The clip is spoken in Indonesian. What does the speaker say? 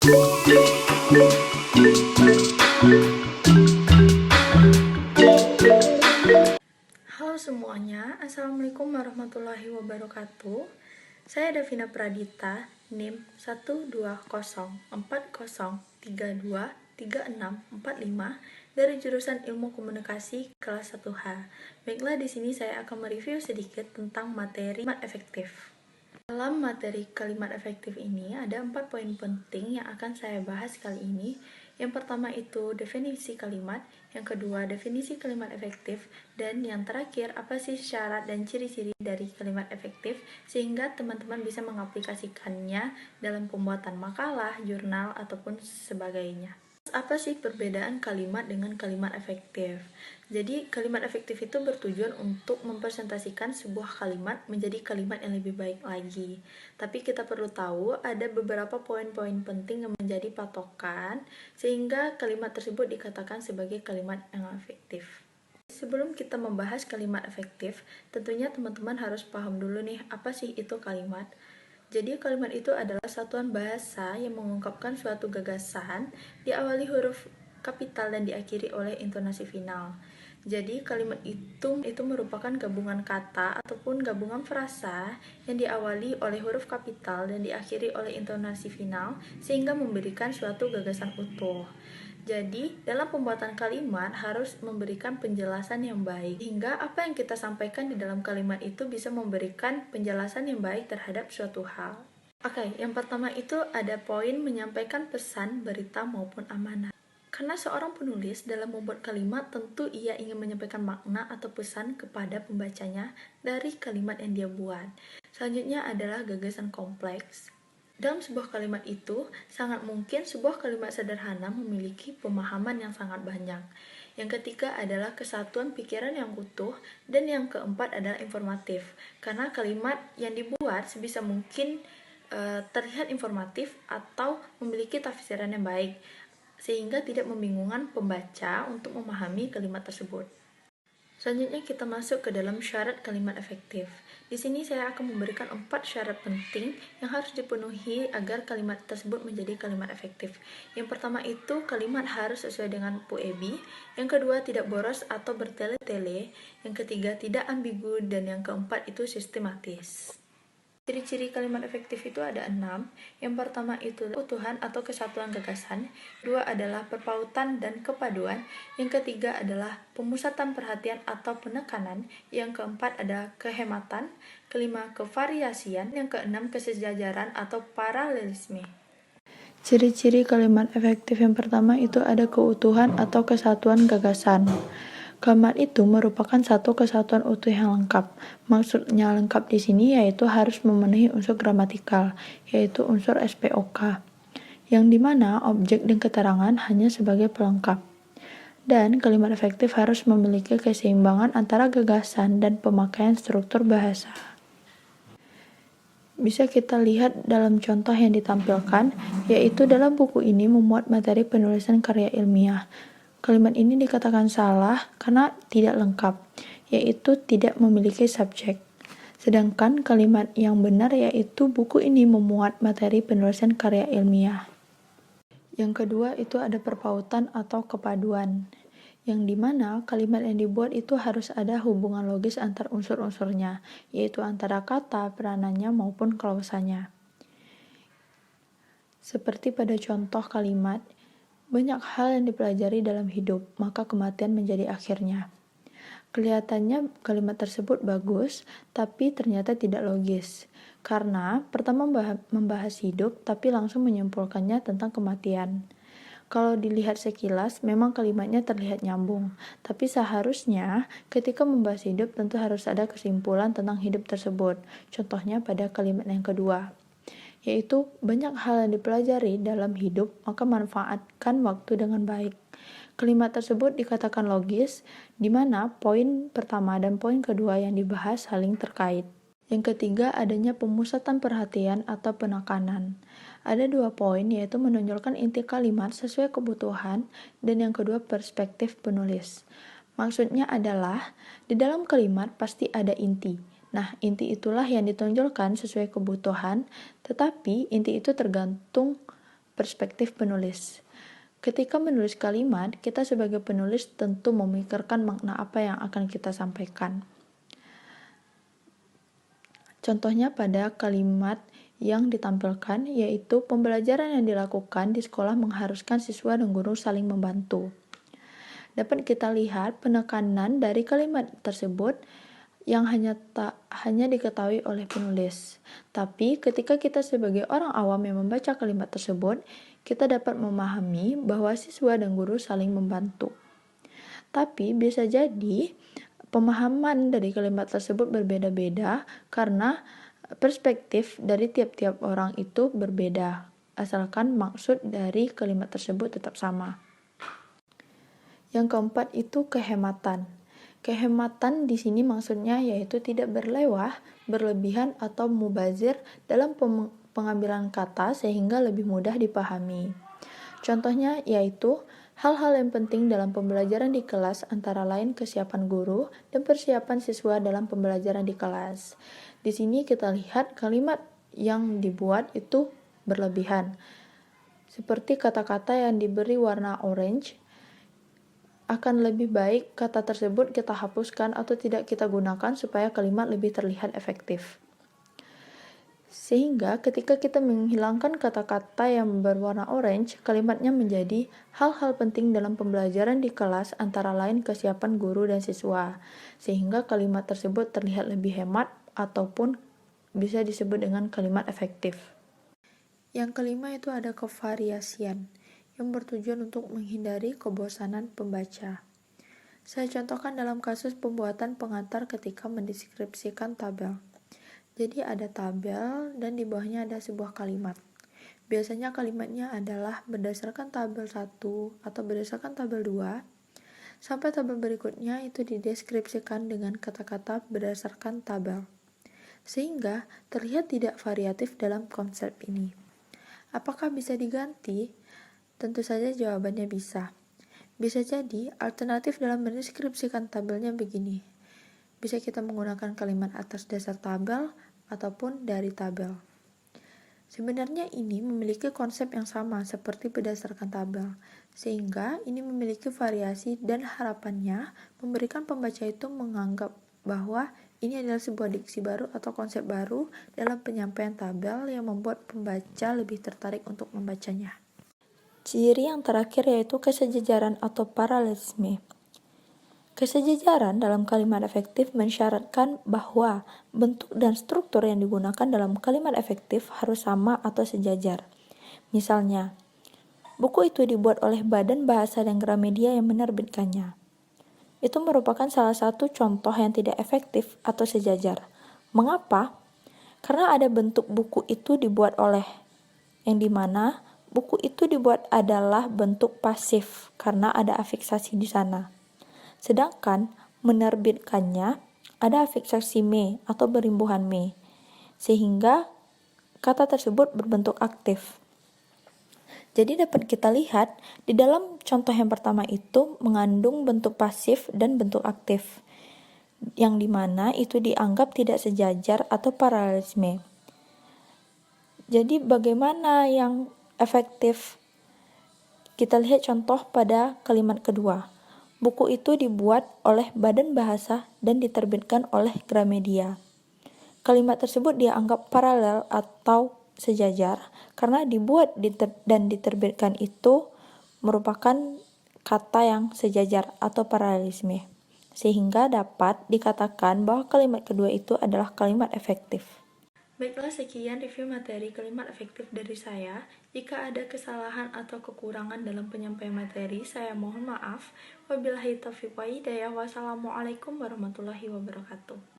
Halo semuanya, Assalamualaikum warahmatullahi wabarakatuh. Saya Davina Pradita, NIM 1204030323645 dari jurusan Ilmu Komunikasi kelas 1H. Baiklah, di sini saya akan mereview sedikit tentang materi kalimat efektif. Dalam materi kalimat efektif ini ada 4 poin penting yang akan saya bahas kali ini. Yang pertama itu definisi kalimat, yang kedua definisi kalimat efektif, dan yang terakhir apa sih syarat dan ciri-ciri dari kalimat efektif sehingga teman-teman bisa mengaplikasikannya dalam pembuatan makalah, jurnal, ataupun sebagainya. Apa sih perbedaan kalimat dengan kalimat efektif? Jadi, kalimat efektif itu bertujuan untuk mempresentasikan sebuah kalimat menjadi kalimat yang lebih baik lagi. Tapi kita perlu tahu ada beberapa poin-poin penting yang menjadi patokan sehingga kalimat tersebut dikatakan sebagai kalimat yang efektif. Sebelum kita membahas kalimat efektif, tentunya teman-teman harus paham dulu nih, apa sih itu kalimat? Jadi kalimat itu adalah satuan bahasa yang mengungkapkan suatu gagasan, diawali huruf kapital dan diakhiri oleh intonasi final. Jadi kalimat itu merupakan gabungan kata ataupun gabungan frasa yang diawali oleh huruf kapital dan diakhiri oleh intonasi final sehingga memberikan suatu gagasan utuh. Jadi, dalam pembuatan kalimat harus memberikan penjelasan yang baik, hingga apa yang kita sampaikan di dalam kalimat itu bisa memberikan penjelasan yang baik terhadap suatu hal. Oke, yang pertama itu ada poin menyampaikan pesan, berita, maupun amanat. Karena seorang penulis dalam membuat kalimat tentu ia ingin menyampaikan makna atau pesan kepada pembacanya dari kalimat yang dia buat. Selanjutnya adalah gagasan kompleks. Dalam sebuah kalimat itu, sangat mungkin sebuah kalimat sederhana memiliki pemahaman yang sangat banyak. Yang ketiga adalah kesatuan pikiran yang utuh, dan yang keempat adalah informatif. Karena kalimat yang dibuat sebisa mungkin terlihat informatif atau memiliki tafsiran yang baik, sehingga tidak membingungkan pembaca untuk memahami kalimat tersebut. Selanjutnya kita masuk ke dalam syarat kalimat efektif. Di sini saya akan memberikan 4 syarat penting yang harus dipenuhi agar kalimat tersebut menjadi kalimat efektif. Yang pertama itu kalimat harus sesuai dengan poebi, yang kedua tidak boros atau bertele-tele, yang ketiga tidak ambigu, dan yang keempat itu sistematis. Ciri-ciri kalimat efektif itu ada 6. Yang pertama itu keutuhan atau kesatuan gagasan. Kedua adalah perpautan dan kepaduan. Yang ketiga adalah pemusatan perhatian atau penekanan. Yang keempat ada kehematan. Kelima kevariasian. Yang keenam kesejajaran atau paralelisme. Ciri-ciri kalimat efektif yang pertama itu ada keutuhan atau kesatuan gagasan. Kalimat itu merupakan satu kesatuan utuh yang lengkap. Maksudnya lengkap di sini yaitu harus memenuhi unsur gramatikal, yaitu unsur SPOK, yang dimana objek dan keterangan hanya sebagai pelengkap. Dan kalimat efektif harus memiliki keseimbangan antara gagasan dan pemakaian struktur bahasa. Bisa kita lihat dalam contoh yang ditampilkan, yaitu dalam buku ini memuat materi penulisan karya ilmiah. Kalimat ini dikatakan salah karena tidak lengkap, yaitu tidak memiliki subjek. Sedangkan kalimat yang benar yaitu buku ini memuat materi penulisan karya ilmiah. Yang kedua itu ada perpautan atau kepaduan, yang dimana kalimat yang dibuat itu harus ada hubungan logis antar unsur-unsurnya, yaitu antara kata, peranannya, maupun klausannya. Seperti pada contoh kalimat, banyak hal yang dipelajari dalam hidup, maka kematian menjadi akhirnya. Kelihatannya kalimat tersebut bagus, tapi ternyata tidak logis. Karena pertama membahas hidup, tapi langsung menyimpulkannya tentang kematian. Kalau dilihat sekilas, memang kalimatnya terlihat nyambung. Tapi seharusnya ketika membahas hidup tentu harus ada kesimpulan tentang hidup tersebut. Contohnya pada kalimat yang kedua, yaitu banyak hal yang dipelajari dalam hidup, maka manfaatkan waktu dengan baik. Kalimat tersebut dikatakan logis, di mana poin pertama dan poin kedua yang dibahas saling terkait. Yang ketiga, adanya pemusatan perhatian atau penekanan. Ada 2 poin, yaitu menonjolkan inti kalimat sesuai kebutuhan, dan yang kedua perspektif penulis. Maksudnya adalah, di dalam kalimat pasti ada inti. Nah, inti itulah yang ditonjolkan sesuai kebutuhan, tetapi inti itu tergantung perspektif penulis. Ketika menulis kalimat, kita sebagai penulis tentu memikirkan makna apa yang akan kita sampaikan. Contohnya pada kalimat yang ditampilkan, yaitu pembelajaran yang dilakukan di sekolah mengharuskan siswa dan guru saling membantu. Dapat kita lihat penekanan dari kalimat tersebut yang hanya diketahui oleh penulis. Tapi ketika kita sebagai orang awam yang membaca kalimat tersebut, kita dapat memahami bahwa siswa dan guru saling membantu. Tapi bisa jadi pemahaman dari kalimat tersebut berbeda-beda karena perspektif dari tiap-tiap orang itu berbeda, asalkan maksud dari kalimat tersebut tetap sama. Yang keempat itu kehematan. Kehematan di sini maksudnya yaitu tidak berlewah, berlebihan atau mubazir dalam pengambilan kata sehingga lebih mudah dipahami. Contohnya yaitu hal-hal yang penting dalam pembelajaran di kelas antara lain kesiapan guru dan persiapan siswa dalam pembelajaran di kelas. Di sini kita lihat kalimat yang dibuat itu berlebihan. Seperti kata-kata yang diberi warna orange, akan lebih baik kata tersebut kita hapuskan atau tidak kita gunakan supaya kalimat lebih terlihat efektif. Sehingga ketika kita menghilangkan kata-kata yang berwarna orange, kalimatnya menjadi hal-hal penting dalam pembelajaran di kelas antara lain kesiapan guru dan siswa. Sehingga kalimat tersebut terlihat lebih hemat ataupun bisa disebut dengan kalimat efektif. Yang kelima itu ada kevariasian yang bertujuan untuk menghindari kebosanan pembaca. Saya contohkan dalam kasus pembuatan pengantar ketika mendeskripsikan tabel. Jadi ada tabel dan di bawahnya ada sebuah kalimat. Biasanya kalimatnya adalah berdasarkan tabel 1 atau berdasarkan tabel 2, sampai tabel berikutnya itu dideskripsikan dengan kata-kata berdasarkan tabel. Sehingga terlihat tidak variatif dalam konsep ini. Apakah bisa diganti? Tentu saja jawabannya bisa. Bisa jadi alternatif dalam mendeskripsikan tabelnya begini. Bisa kita menggunakan kalimat atas dasar tabel ataupun dari tabel. Sebenarnya ini memiliki konsep yang sama seperti berdasarkan tabel, sehingga ini memiliki variasi dan harapannya memberikan pembaca itu menganggap bahwa ini adalah sebuah diksi baru atau konsep baru dalam penyampaian tabel yang membuat pembaca lebih tertarik untuk membacanya. Ciri yang terakhir yaitu kesejajaran atau paralelisme. Kesejajaran dalam kalimat efektif mensyaratkan bahwa bentuk dan struktur yang digunakan dalam kalimat efektif harus sama atau sejajar. Misalnya, buku itu dibuat oleh Badan Bahasa dan Gramedia yang menerbitkannya. Itu merupakan salah satu contoh yang tidak efektif atau sejajar. Mengapa? Karena ada bentuk buku itu dibuat oleh, yang dimana buku itu dibuat adalah bentuk pasif karena ada afiksasi di sana. Sedangkan menerbitkannya ada afiksasi me atau berimbuhan me, sehingga kata tersebut berbentuk aktif. Jadi dapat kita lihat di dalam contoh yang pertama itu mengandung bentuk pasif dan bentuk aktif, yang dimana itu dianggap tidak sejajar atau paralelisme. Jadi bagaimana yang efektif? Kita lihat contoh pada kalimat kedua. Buku itu dibuat oleh Badan Bahasa dan diterbitkan oleh Gramedia. Kalimat tersebut dianggap paralel atau sejajar karena dibuat dan diterbitkan itu merupakan kata yang sejajar atau paralelisme. Sehingga dapat dikatakan bahwa kalimat kedua itu adalah kalimat efektif. Baiklah, sekian review materi kalimat efektif dari saya. Jika ada kesalahan atau kekurangan dalam penyampaian materi, saya mohon maaf. Wabillahi taufiq wa hidayah. Wassalamualaikum warahmatullahi wabarakatuh.